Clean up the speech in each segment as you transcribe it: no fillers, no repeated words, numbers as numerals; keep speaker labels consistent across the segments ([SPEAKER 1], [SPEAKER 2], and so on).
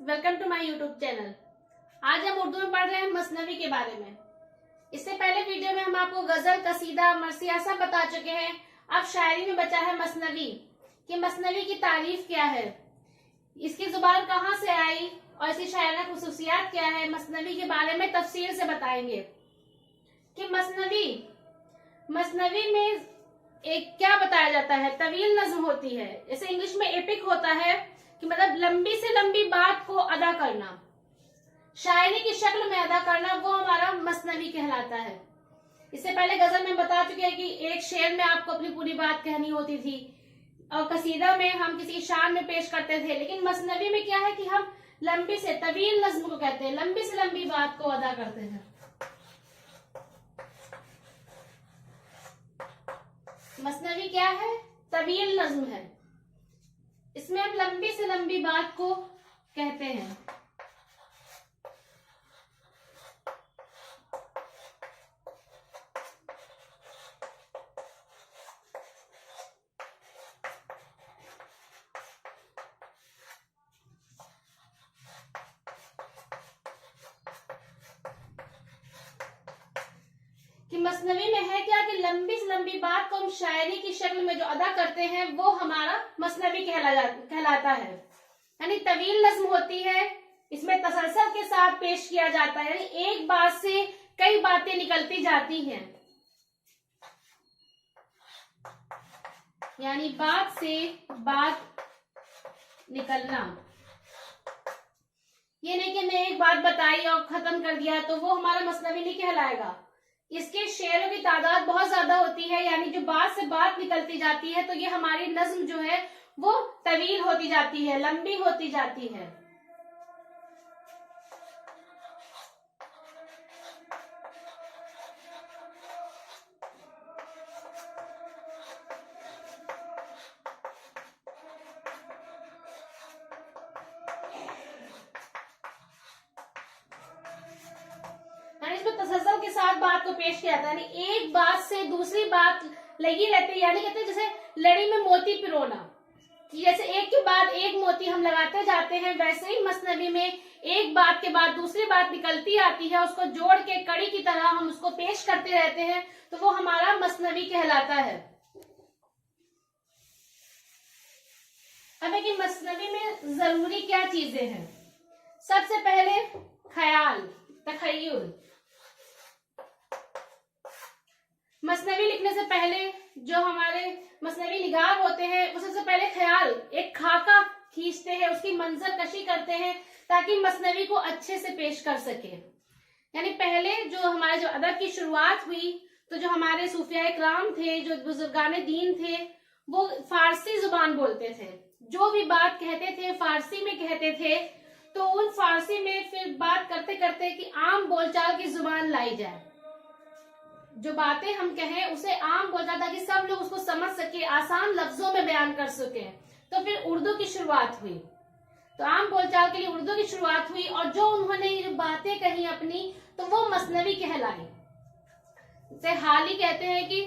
[SPEAKER 1] Welcome to my YouTube channel. आज हम उर्दू में पढ़ रहे हैं मसनवी के बारे में। इससे पहले वीडियो में हम आपको गजल, कसीदा, मरसिया सब बता चुके हैं। अब शायरी में बचा है मसनवी कि मसनवी की तारीफ क्या है, इसकी जुबान कहाँ से आई और इसकी शायराना खुसूसियात क्या है। मसनवी के बारे में तफसील से बताएंगे कि मसनवी में एक क्या बताया जाता है। तवील नज्म होती है, जैसे इंग्लिश में एपिक होता है कि मतलब लंबी से लंबी बात को अदा करना, शायरी की शक्ल में अदा करना, वो हमारा मसनवी कहलाता है। इससे पहले गजल में बता चुके हैं कि एक शेर में आपको अपनी पूरी बात कहनी होती थी और कसीदा में हम किसी शान में पेश करते थे, लेकिन मसनवी में क्या है कि हम लंबी से तवील नज्म को कहते हैं, लंबी से लंबी बात को अदा करते हैं। मसनवी क्या है? तवील नज्म है। इसमें हम लंबी से लंबी बात को कहते हैं। कि मसनवी में है क्या कि लंबी से लंबी बात को हम शायरी की शक्ल में जो अदा करते हैं वो हमारा मसनवी कहलाता है। यानी तवील नज्म होती है, इसमें तसलसल के साथ पेश किया जाता है, यानी एक बात से कई बातें निकलती जाती हैं। यानी बात से बात निकलना, ये नहीं कि मैं एक बात बताई और खत्म कर दिया तो वो हमारा मसनवी नहीं कहलाएगा। इसके शेरों की तादाद बहुत ज्यादा होती है, यानी जो बात से बात निकलती जाती है, तो ये हमारी नज्म जो है वो तवील होती जाती है, लंबी होती जाती है। इसमें तसल्सल के साथ बात को पेश किया जाता है, यानी एक बात से दूसरी बात लगी रहती है। यानी कहते हैं जैसे लड़ी में मोती पिरोना, कि जैसे एक के बाद एक मोती हम लगाते जाते हैं, वैसे ही मसनवी में एक बात के बाद दूसरी बात निकलती आती है, उसको जोड़ के कड़ी की तरह हम उसको पेश करते रहते हैं, तो वो हमारा मसनवी कहलाता है। अब है कि मसनवी में जरूरी क्या चीजें हैं। सबसे पहले ख्याल, तखय्युल। मसनवी लिखने से पहले जो हमारे मसनवी निगार होते हैं वो सबसे पहले ख्याल, एक खाका खींचते हैं, उसकी मंजर कशी करते हैं ताकि मसनवी को अच्छे से पेश कर सके। यानी पहले जो हमारे जो अदब की शुरुआत हुई, तो जो हमारे सूफिया इकराम थे, जो बुजुर्गाने दीन थे, वो फारसी जुबान बोलते थे, जो भी बात कहते थे फारसी में कहते थे। तो उन फारसी में फिर बात करते करते कि आम बोलचाल की जुबान लाई जाए, जो बातें हम कहें उसे आम बोलचाल, ताकि सब लोग उसको समझ सके, आसान लफ्जों में बयान कर सके। तो फिर उर्दू की शुरुआत हुई, तो आम बोलचाल के लिए उर्दू की शुरुआत हुई, और जो उन्होंने ये बातें कही अपनी, तो वो मसनवी कहलाई। जैसे हाल ही कहते हैं कि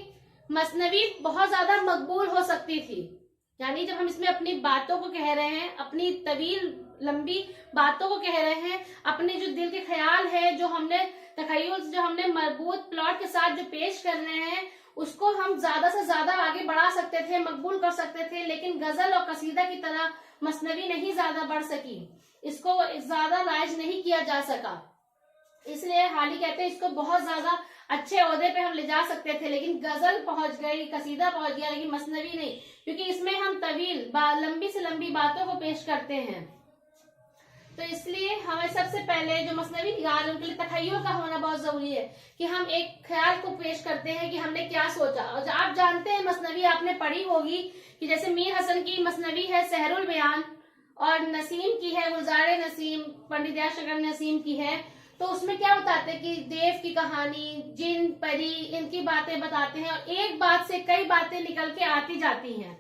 [SPEAKER 1] मसनवी बहुत ज्यादा मकबूल हो सकती थी, यानी जब हम इसमें अपनी बातों को कह रहे हैं, अपनी तवील लंबी बातों को कह रहे हैं, अपने जो दिल के ख्याल है, जो हमने तखय्युल, जो हमने मरबूत प्लॉट के साथ जो पेश कर रहे हैं, उसको हम ज्यादा से ज्यादा आगे बढ़ा सकते थे, मकबूल कर सकते थे, लेकिन गजल और कसीदा की तरह मसनवी नहीं ज्यादा बढ़ सकी, इसको ज्यादा राइज नहीं किया जा सका। इसलिए हाल ही कहते हैं इसको बहुत ज्यादा अच्छे ओहदे पे हम ले जा सकते थे, लेकिन गजल पहुंच गई, कसीदा पहुंच गया, लेकिन मसनवी नहीं, क्योंकि इसमें हम तवील लंबी से लंबी बातों को पेश करते हैं। तो इसलिए हमें सबसे पहले जो मसनवी निगार है उनके लिए तखय्युल का होना बहुत जरूरी है, कि हम एक ख्याल को पेश करते हैं कि हमने क्या सोचा। और आप जानते हैं मसनवी आपने पढ़ी होगी कि जैसे मीर हसन की मसनवी है सहरुल बयान, और नसीम की है गुलजार नसीम, पंडित दयाशंकर नसीम की है। तो उसमें क्या बताते हैं कि देव की कहानी, जिन परी, इनकी बातें बताते हैं, और एक बात से कई बातें निकल के आती जाती हैं।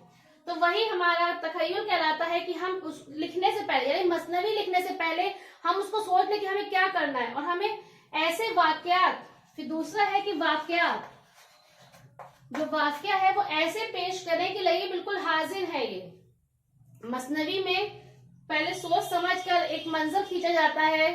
[SPEAKER 1] तो वही हमारा तखय्युल कहलाता है कि हम उस लिखने से पहले, यानी मसनवी लिखने से पहले हम उसको सोच लें कि हमें क्या करना है, और हमें ऐसे वाकयात, फिर दूसरा है कि वाकयात, जो वाकया है वो ऐसे पेश करें कि लगे बिल्कुल हाजिर है। ये मसनवी में पहले सोच समझ कर एक मंजर खींचा जाता है।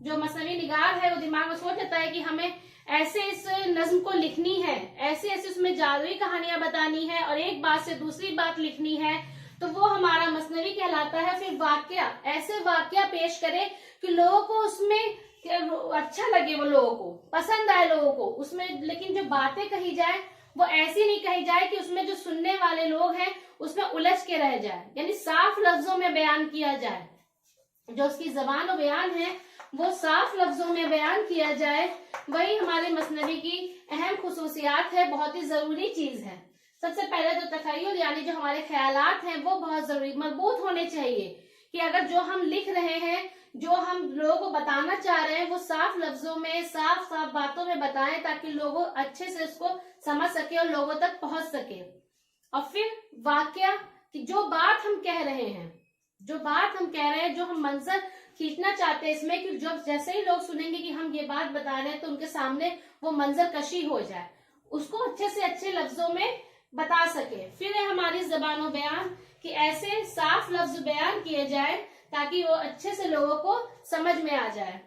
[SPEAKER 1] जो मसनवी निगार है वो दिमाग में सोच लेता है कि हमें ऐसे इस नज्म को लिखनी है, ऐसे ऐसे उसमें जादुई कहानियां बतानी है और एक बात से दूसरी बात लिखनी है, तो वो हमारा मसनवी कहलाता है। फिर वाक्या, ऐसे वाक्या पेश करे कि लोगों को उसमें अच्छा लगे, वो लोगों को पसंद आए लोगों को उसमें। लेकिन जो बातें कही जाए वो ऐसी नहीं कही जाए कि उसमें जो सुनने वाले लोग हैं उसमें उलझ के रह जाए, यानी साफ लफ्जों में बयान किया जाए। जो उसकी जबान और बयान है वो साफ लफ्जों में बयान किया जाए, वही हमारे मसनवी की अहम खुसूसियात है, बहुत ही जरूरी चीज है। सबसे पहले तो तखय्युल यानी जो हमारे ख्यालात हैं वो बहुत जरूरी मजबूत होने चाहिए, कि अगर जो हम लिख रहे हैं, जो हम लोगों को बताना चाह रहे हैं, वो साफ लफ्जों में, साफ साफ बातों में बताएं, ताकि लोगों अच्छे से उसको समझ सके और लोगों तक पहुंच सके। और फिर वाकया, कि जो बात हम कह रहे हैं, जो बात हम कह रहे हैं, जो हम मंजर खींचना चाहते हैं इसमें, कि जो जैसे ही लोग सुनेंगे कि हम ये बात बता रहे हैं तो उनके सामने वो मंजर कशी हो जाए, उसको अच्छे से अच्छे लफ्जों में बता सके। फिर है हमारी ज़बान और बयान, कि ऐसे साफ लफ्ज बयान किए जाए ताकि वो अच्छे से लोगों को समझ में आ जाए।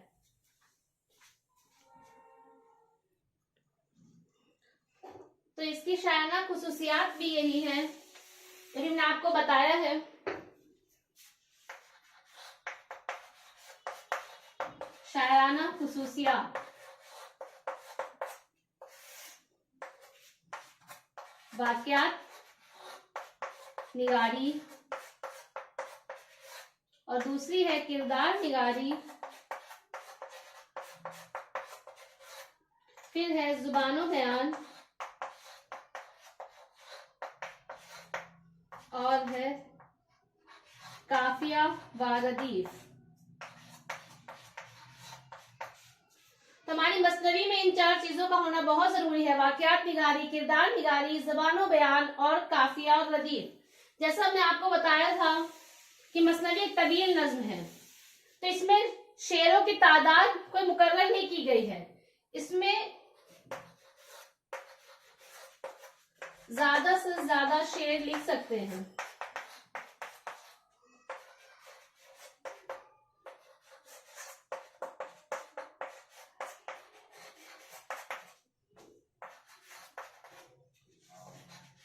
[SPEAKER 1] तो इसकी शायराना खुसूसियात भी यही है, तो हमने आपको बताया है। शायराना खुसूसियात, वाकयात निगारी, और दूसरी है किरदार निगारी, फिर है जुबानो बयान, और है काफिया व रदीफ। तो हमारी मसनवी में इन चार चीजों का होना बहुत जरूरी है, वाकयात निगारी, किरदार निगारी, ज़बानो बयान और काफिया और रदीफ। जैसा हमने आपको बताया था कि मसनवी एक तवील नज्म है, तो इसमें शेरों की तादाद कोई मुकर्रर नहीं की गई है, इसमें ज्यादा से ज्यादा शेर लिख सकते हैं।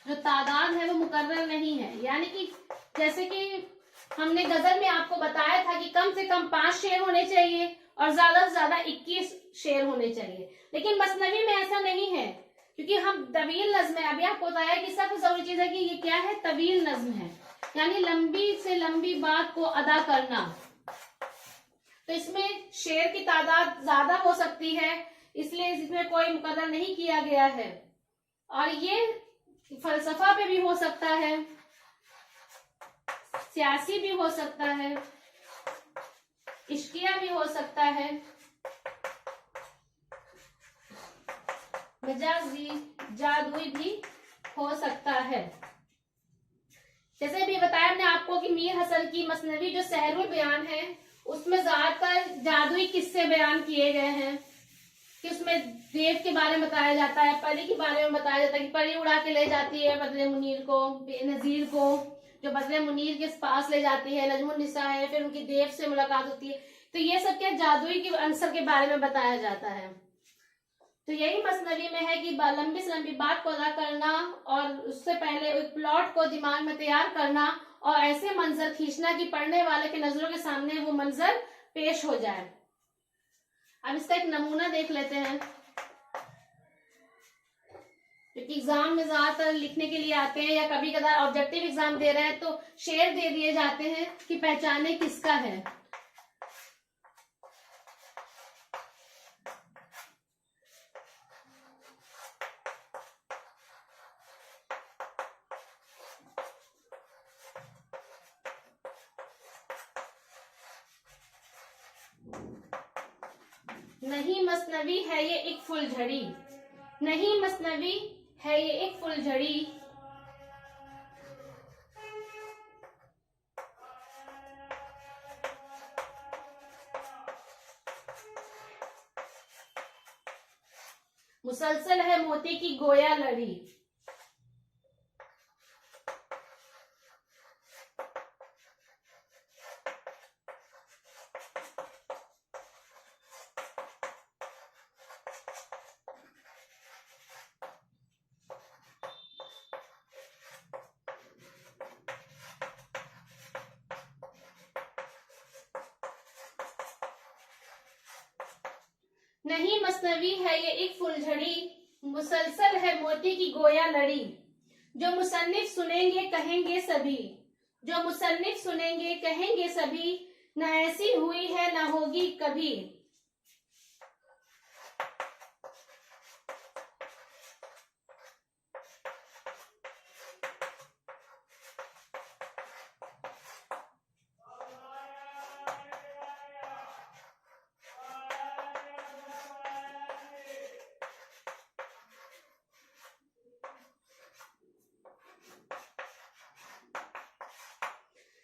[SPEAKER 1] जो तादाद है वो मुकर्रर नहीं है, यानी कि जैसे कि हमने गजल में आपको बताया था कि कम से कम 5 शेर होने चाहिए और ज्यादा से ज्यादा 21 शेर होने चाहिए, लेकिन मसनवी में ऐसा नहीं है, क्योंकि हम तवील नज्म है। अभी आपको बताया कि सबसे जरूरी चीज है कि ये क्या है, तवील नज्म है, यानी लंबी से लंबी बात को अदा करना। तो इसमें शेर की तादाद ज्यादा हो सकती है, इसलिए इसमें कोई मुकर्रर नहीं किया गया है। और ये फलसफा पे भी हो सकता है, सियासी भी हो सकता है, इश्किया भी हो सकता है, मजाजी जादुई भी हो सकता है। जैसे भी बताया हमने आपको कि मीर हसन की मसनवी जो सहरुल बयान है उसमें ज्यादातर जादुई किस्से बयान किए गए हैं, कि उसमें देव के बारे में बताया जाता है, परी के बारे में बताया जाता है कि परी उड़ा के ले जाती है बदले मुनीर को, बेनजीर को, जो बदले मुनीर के पास ले जाती है, नजमुन निसा है, फिर उनकी देव से मुलाकात होती है। तो ये सब क्या जादुई के अंसर के बारे में बताया जाता है। तो यही मसनवी में है कि लंबी से लंबी बात को अदा करना और उससे पहले एक प्लॉट को दिमाग में तैयार करना और ऐसे मंजर खींचना कि पढ़ने वाले के नजरों के सामने वो मंजर पेश हो जाए। अब इसका एक नमूना देख लेते हैं, क्योंकि एग्जाम में ज्यादातर लिखने के लिए आते हैं या कभी कभार ऑब्जेक्टिव एग्जाम दे रहे हैं तो शेर दे दिए जाते हैं कि पहचाने किसका है। नहीं मसनवी है ये एक फुलझड़ी, नहीं मसनवी है ये एक फुलझड़ी, मुसलसल है मोती की गोया लड़ी। नहीं मसनवी है ये एक फुलझड़ी, मुसलसल है मोती की गोया लड़ी। जो मुसन्निफ सुनेंगे कहेंगे सभी, जो मुसन्निफ सुनेंगे कहेंगे सभी, न ऐसी हुई है न होगी कभी।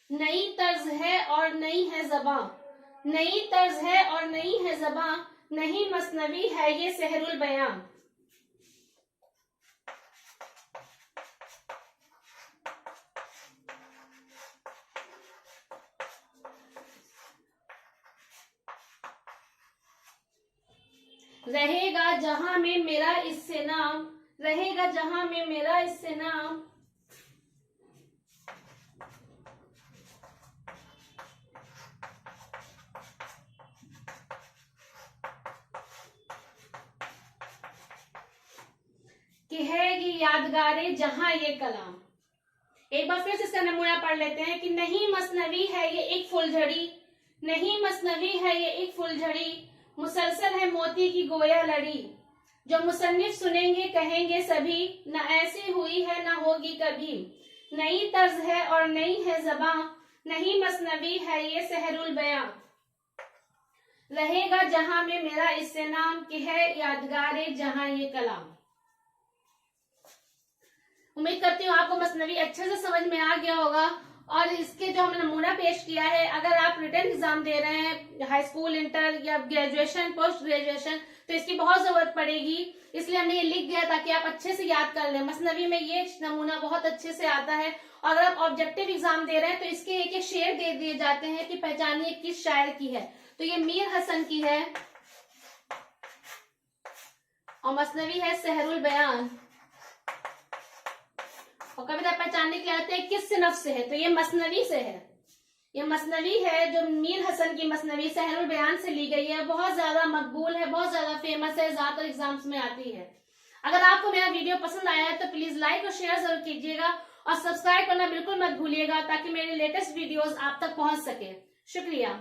[SPEAKER 1] नई तर्ज है और नई है ज़बां, नई तर्ज है और नई है ज़बां, नहीं मसनवी है ये सहरुल बयां। रहेगा जहां में मेरा इससे नाम, रहेगा जहां में मेरा इससे नाम, कहेगी यादगारे जहां ये कलाम। एक बार फिर से इसका नमूना पढ़ लेते हैं कि नहीं मसनवी है ये एक फुलझड़ी, नहीं मसनवी है ये एक फुलझड़ी, मुसलसल है मोती की गोया लड़ी। जो मुसन्निफ सुनेंगे कहेंगे सभी, न ऐसी हुई है न होगी कभी। नई तर्ज है और नई है ज़बां, नहीं मसनवी है ये सहरुल बयां। रहेगा जहां में मेरा इससे नाम, कि है यादगारे जहां ये कलाम। उम्मीद करती हूँ आपको मसनवी अच्छे से समझ में आ गया होगा। और इसके जो हमने नमूना पेश किया है, अगर आप रिटन एग्जाम दे रहे हैं हाई स्कूल, इंटर या ग्रेजुएशन, पोस्ट ग्रेजुएशन, तो इसकी बहुत जरूरत पड़ेगी। इसलिए हमने ये लिख दिया ताकि आप अच्छे से याद कर लें। मसनवी में ये नमूना बहुत अच्छे से आता है। और अगर आप ऑब्जेक्टिव एग्जाम दे रहे हैं तो इसके एक एक शेर दे दिए जाते हैं कि पहचानिए किस शायर की है। तो ये मीर हसन की है और मसनवी है सहरुल बयान। और कविता पहचानने के लिए आते हैं किस सिनफ से है, तो ये मसनवी से है। ये मसनवी है जो मीर हसन की मसनवी सहरुल बयान से ली गई है। बहुत ज्यादा मकबूल है, बहुत ज्यादा फेमस है, ज्यादातर एग्जाम्स में आती है। अगर आपको मेरा वीडियो पसंद आया है तो प्लीज लाइक और शेयर जरूर कीजिएगा और सब्सक्राइब करना बिल्कुल मत भूलिएगा ताकि मेरे लेटेस्ट वीडियोस आप तक पहुंच सके। शुक्रिया।